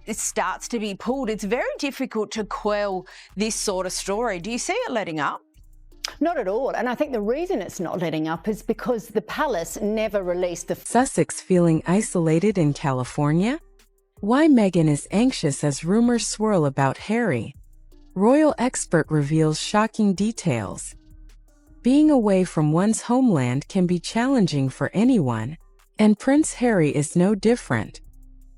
it starts to be pulled, it's very difficult to quell this sort of story. Do you see it letting up? Not at all. And I think the reason it's not letting up is because the palace never released the... Sussex feeling isolated in California? Why Meghan is anxious as rumors swirl about Harry. Royal expert reveals shocking details. Being away from one's homeland can be challenging for anyone, and Prince Harry is no different.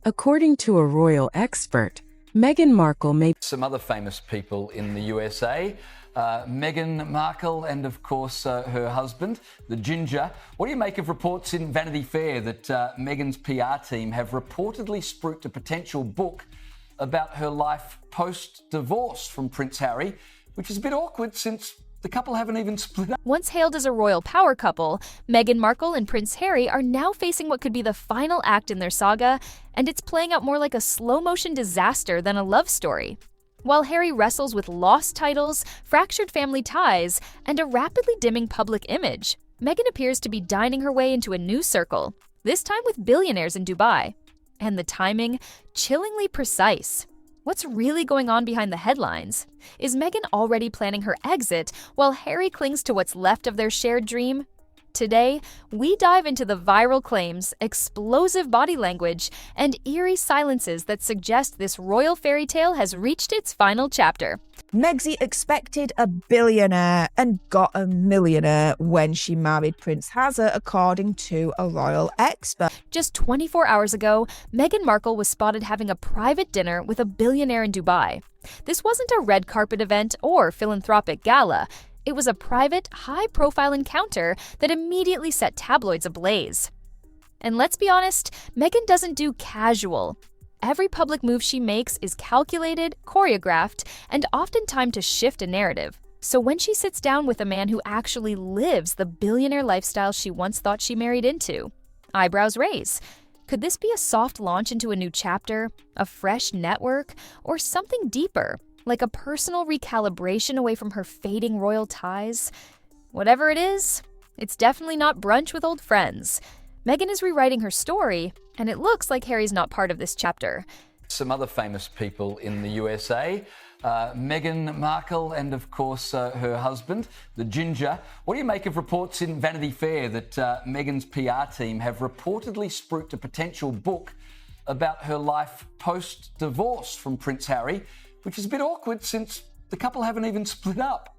According to a royal expert, Meghan Markle may... Some other famous people in the USA, Meghan Markle and, of course, her husband, the Ginger. What do you make of reports in Vanity Fair that Meghan's PR team have reportedly spruiked a potential book about her life post-divorce from Prince Harry, which is a bit awkward since the couple haven't even split up. Once hailed as a royal power couple, Meghan Markle and Prince Harry are now facing what could be the final act in their saga, and it's playing out more like a slow-motion disaster than a love story. While Harry wrestles with lost titles, fractured family ties, and a rapidly dimming public image, Meghan appears to be dining her way into a new circle, this time with billionaires in Dubai. And the timing, chillingly precise. What's really going on behind the headlines? Is Meghan already planning her exit while Harry clings to what's left of their shared dream? Today, we dive into the viral claims, explosive body language, and eerie silences that suggest this royal fairy tale has reached its final chapter. Megsy expected a billionaire and got a millionaire when she married Prince Harry, according to a royal expert. Just 24 hours ago, Meghan Markle was spotted having a private dinner with a billionaire in Dubai. This wasn't a red carpet event or philanthropic gala. It was a private, high-profile encounter that immediately set tabloids ablaze. And let's be honest, Meghan doesn't do casual. Every public move she makes is calculated, choreographed, and often timed to shift a narrative. So when she sits down with a man who actually lives the billionaire lifestyle she once thought she married into, eyebrows raise. Could this be a soft launch into a new chapter, a fresh network, or something deeper? Like a personal recalibration away from her fading royal ties? Whatever it is, it's definitely not brunch with old friends. Meghan is rewriting her story, and it looks like Harry's not part of this chapter. Some other famous people in the USA, Meghan Markle and, of course, her husband, the Ginger. What do you make of reports in Vanity Fair that Meghan's PR team have reportedly spruiked a potential book about her life post-divorce from Prince Harry, which is a bit awkward since the couple haven't even split up?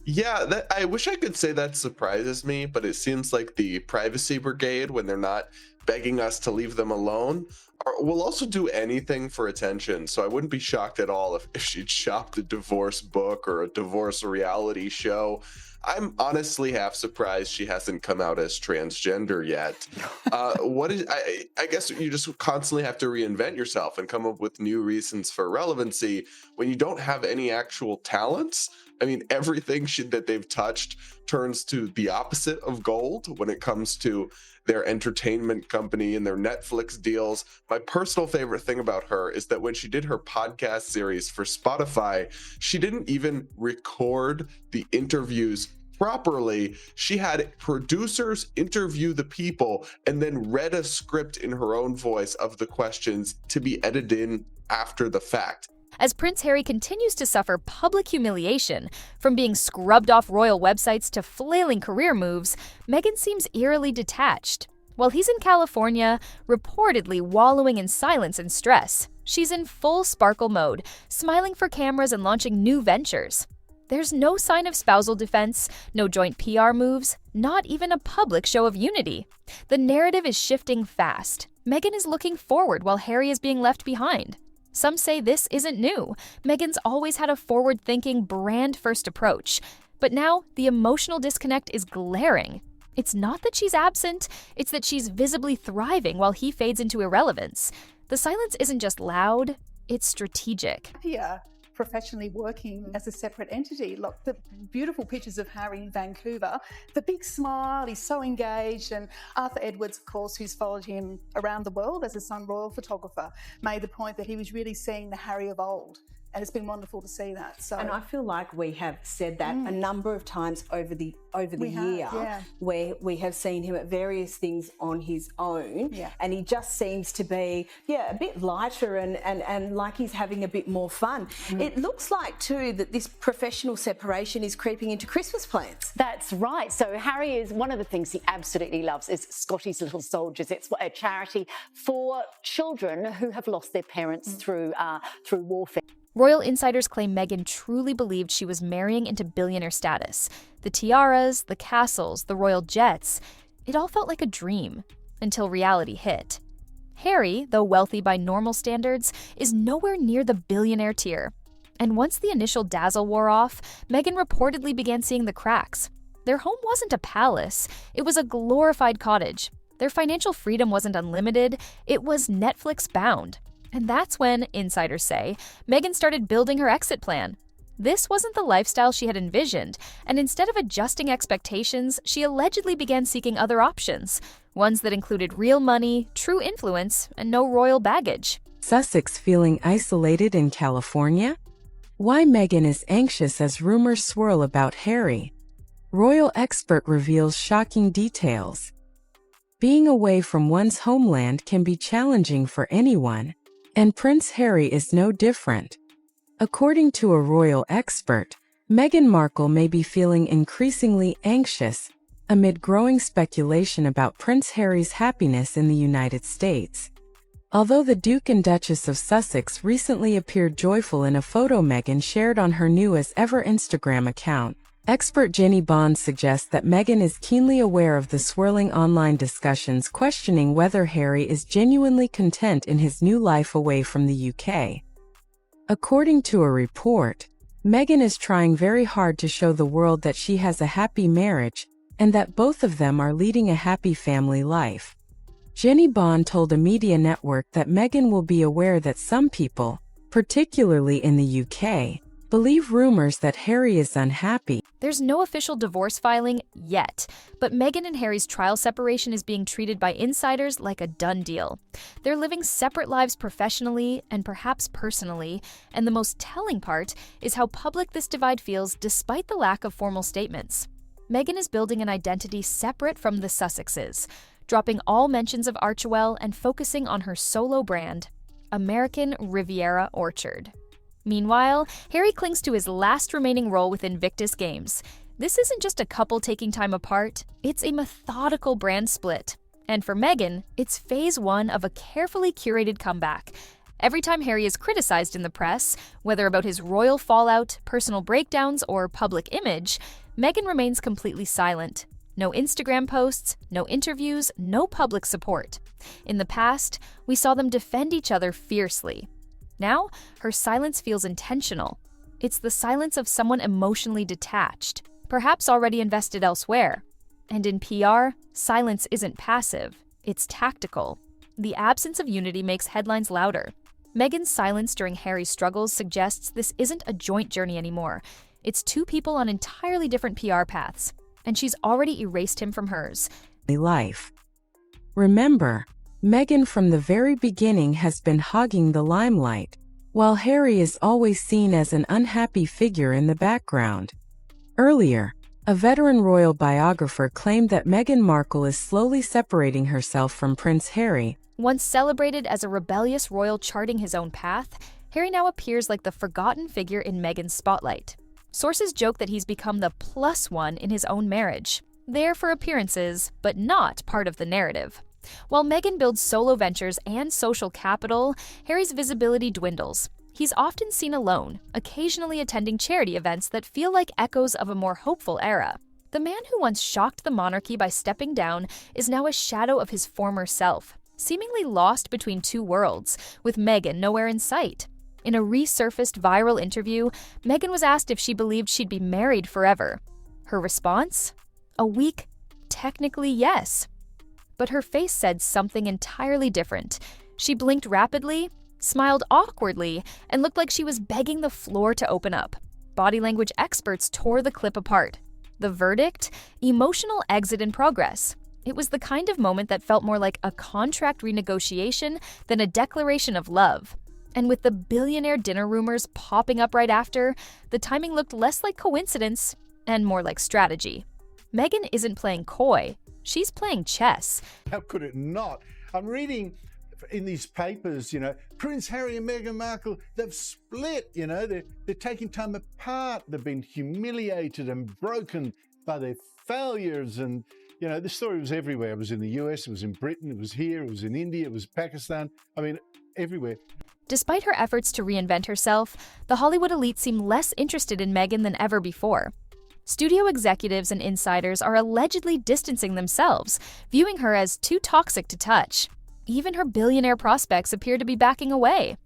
Yeah, I wish I could say that surprises me, but it seems like the privacy brigade, when they're not begging us to leave them alone, will also do anything for attention. So I wouldn't be shocked at all if she'd shopped a divorce book or a divorce reality show. I'm honestly half surprised she hasn't come out as transgender yet. I guess you just constantly have to reinvent yourself and come up with new reasons for relevancy when you don't have any actual talents. I mean, everything that they've touched turns to the opposite of gold when it comes to their entertainment company and their Netflix deals. My personal favorite thing about her is that when she did her podcast series for Spotify, she didn't even record the interviews properly. She had producers interview the people and then read a script in her own voice of the questions to be edited in after the fact. As Prince Harry continues to suffer public humiliation, from being scrubbed off royal websites to flailing career moves, Meghan seems eerily detached. While he's in California, reportedly wallowing in silence and stress, she's in full sparkle mode, smiling for cameras and launching new ventures. There's no sign of spousal defense, no joint PR moves, not even a public show of unity. The narrative is shifting fast. Meghan is looking forward while Harry is being left behind. Some say this isn't new. Meghan's always had a forward-thinking, brand-first approach. But now, the emotional disconnect is glaring. It's not that she's absent, it's that she's visibly thriving while he fades into irrelevance. The silence isn't just loud, it's strategic. Yeah. Professionally working as a separate entity. Look, the beautiful pictures of Harry in Vancouver, the big smile, he's so engaged, and Arthur Edwards, of course, who's followed him around the world as a Sun Royal photographer, made the point that he was really seeing the Harry of old. And it's been wonderful to see that. So, and I feel like we have said that a number of times over the year, where we have seen him at various things on his own, and he just seems to be a bit lighter and like he's having a bit more fun. It looks like too that this professional separation is creeping into Christmas plans. That's right. So Harry is one of the things he absolutely loves is Scotty's Little Soldiers. It's a charity for children who have lost their parents through warfare. Royal insiders claim Meghan truly believed she was marrying into billionaire status. The tiaras, the castles, the royal jets, it all felt like a dream until reality hit. Harry, though wealthy by normal standards, is nowhere near the billionaire tier. And once the initial dazzle wore off, Meghan reportedly began seeing the cracks. Their home wasn't a palace, it was a glorified cottage. Their financial freedom wasn't unlimited, it was Netflix bound. And that's when, insiders say, Meghan started building her exit plan. This wasn't the lifestyle she had envisioned, and instead of adjusting expectations, she allegedly began seeking other options, ones that included real money, true influence, and no royal baggage. Sussex feeling isolated in California? Why Meghan is anxious as rumors swirl about Harry. Royal expert reveals shocking details. Being away from one's homeland can be challenging for anyone, and Prince Harry is no different. According to a royal expert, Meghan Markle may be feeling increasingly anxious amid growing speculation about Prince Harry's happiness in the United States. Although the Duke and Duchess of Sussex recently appeared joyful in a photo Meghan shared on her new as ever Instagram account, expert Jenny Bond suggests that Meghan is keenly aware of the swirling online discussions questioning whether Harry is genuinely content in his new life away from the UK. According to a report, Meghan is trying very hard to show the world that she has a happy marriage and that both of them are leading a happy family life. Jenny Bond told a media network that Meghan will be aware that some people, particularly in the UK, believe rumors that Harry is unhappy. There's no official divorce filing yet, but Meghan and Harry's trial separation is being treated by insiders like a done deal. They're living separate lives professionally and perhaps personally, and the most telling part is how public this divide feels despite the lack of formal statements. Meghan is building an identity separate from the Sussexes, dropping all mentions of Archewell and focusing on her solo brand, American Riviera Orchard. Meanwhile, Harry clings to his last remaining role with Invictus Games. This isn't just a couple taking time apart, it's a methodical brand split. And for Meghan, it's phase one of a carefully curated comeback. Every time Harry is criticized in the press, whether about his royal fallout, personal breakdowns, or public image, Meghan remains completely silent. No Instagram posts, no interviews, no public support. In the past, we saw them defend each other fiercely. Now, her silence feels intentional. It's the silence of someone emotionally detached, perhaps already invested elsewhere. And in PR, silence isn't passive, it's tactical. The absence of unity makes headlines louder. Meghan's silence during Harry's struggles suggests this isn't a joint journey anymore. It's two people on entirely different PR paths, and she's already erased him from hers. Life. Remember, Meghan from the very beginning has been hogging the limelight, while Harry is always seen as an unhappy figure in the background. Earlier, a veteran royal biographer claimed that Meghan Markle is slowly separating herself from Prince Harry. Once celebrated as a rebellious royal charting his own path, Harry now appears like the forgotten figure in Meghan's spotlight. Sources joke that he's become the plus one in his own marriage, there for appearances, but not part of the narrative. While Meghan builds solo ventures and social capital, Harry's visibility dwindles. He's often seen alone, occasionally attending charity events that feel like echoes of a more hopeful era. The man who once shocked the monarchy by stepping down is now a shadow of his former self, seemingly lost between two worlds, with Meghan nowhere in sight. In a resurfaced viral interview, Meghan was asked if she believed she'd be married forever. Her response? A weak, technically yes. But her face said something entirely different. She blinked rapidly, smiled awkwardly, and looked like she was begging the floor to open up. Body language experts tore the clip apart. The verdict? Emotional exit in progress. It was the kind of moment that felt more like a contract renegotiation than a declaration of love. And with the billionaire dinner rumors popping up right after, the timing looked less like coincidence and more like strategy. Meghan isn't playing coy, she's playing chess. How could it not? I'm reading in these papers, Prince Harry and Meghan Markle, they've split, they're taking time apart, they've been humiliated and broken by their failures. And, this story was everywhere. It was in the US, it was in Britain, it was here, it was in India, it was Pakistan, everywhere. Despite her efforts to reinvent herself, the Hollywood elite seem less interested in Meghan than ever before. Studio executives and insiders are allegedly distancing themselves, viewing her as too toxic to touch. Even her billionaire prospects appear to be backing away.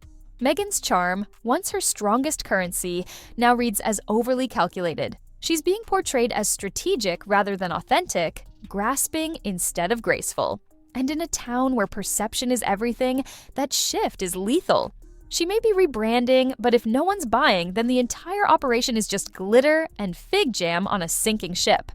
Meghan's charm, once her strongest currency, now reads as overly calculated. She's being portrayed as strategic rather than authentic, grasping instead of graceful. And in a town where perception is everything, that shift is lethal. She may be rebranding, but if no one's buying, then the entire operation is just glitter and fig jam on a sinking ship.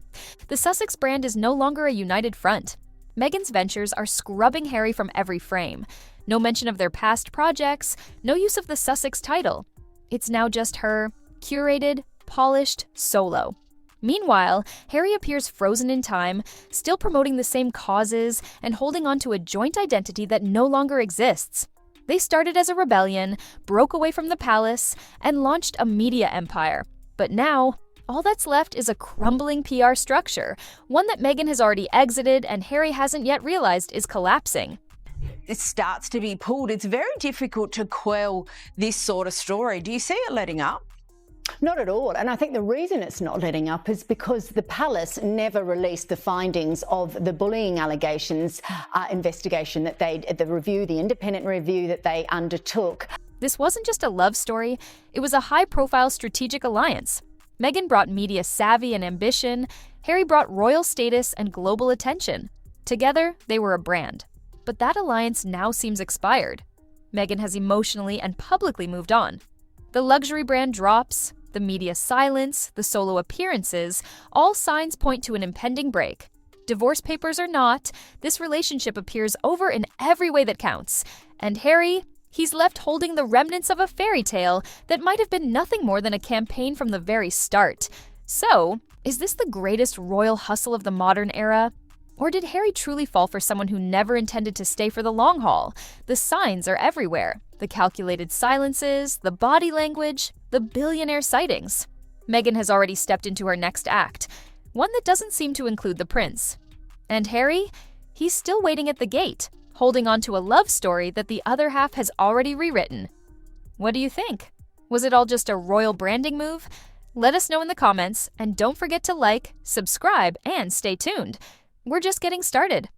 The Sussex brand is no longer a united front. Meghan's ventures are scrubbing Harry from every frame. No mention of their past projects, no use of the Sussex title. It's now just her, curated, polished, solo. Meanwhile, Harry appears frozen in time, still promoting the same causes and holding on to a joint identity that no longer exists. They started as a rebellion, broke away from the palace, and launched a media empire. But now, all that's left is a crumbling PR structure, one that Meghan has already exited and Harry hasn't yet realized is collapsing. It starts to be pulled. It's very difficult to quell this sort of story. Do you see it letting up? Not at all. And I think the reason it's not letting up is because the palace never released the findings of the bullying allegations investigation that the independent review that they undertook. This wasn't just a love story, it was a high-profile strategic alliance. Meghan brought media savvy and ambition, Harry brought royal status and global attention. Together, they were a brand. But that alliance now seems expired. Meghan has emotionally and publicly moved on. The luxury brand drops, the media silence, the solo appearances, all signs point to an impending break. Divorce papers or not, this relationship appears over in every way that counts. And Harry, he's left holding the remnants of a fairy tale that might have been nothing more than a campaign from the very start. So, is this the greatest royal hustle of the modern era? Or did Harry truly fall for someone who never intended to stay for the long haul? The signs are everywhere. The calculated silences, the body language, the billionaire sightings. Meghan has already stepped into her next act, one that doesn't seem to include the prince. And Harry? He's still waiting at the gate, holding on to a love story that the other half has already rewritten. What do you think? Was it all just a royal branding move? Let us know in the comments, and don't forget to like, subscribe, and stay tuned. We're just getting started.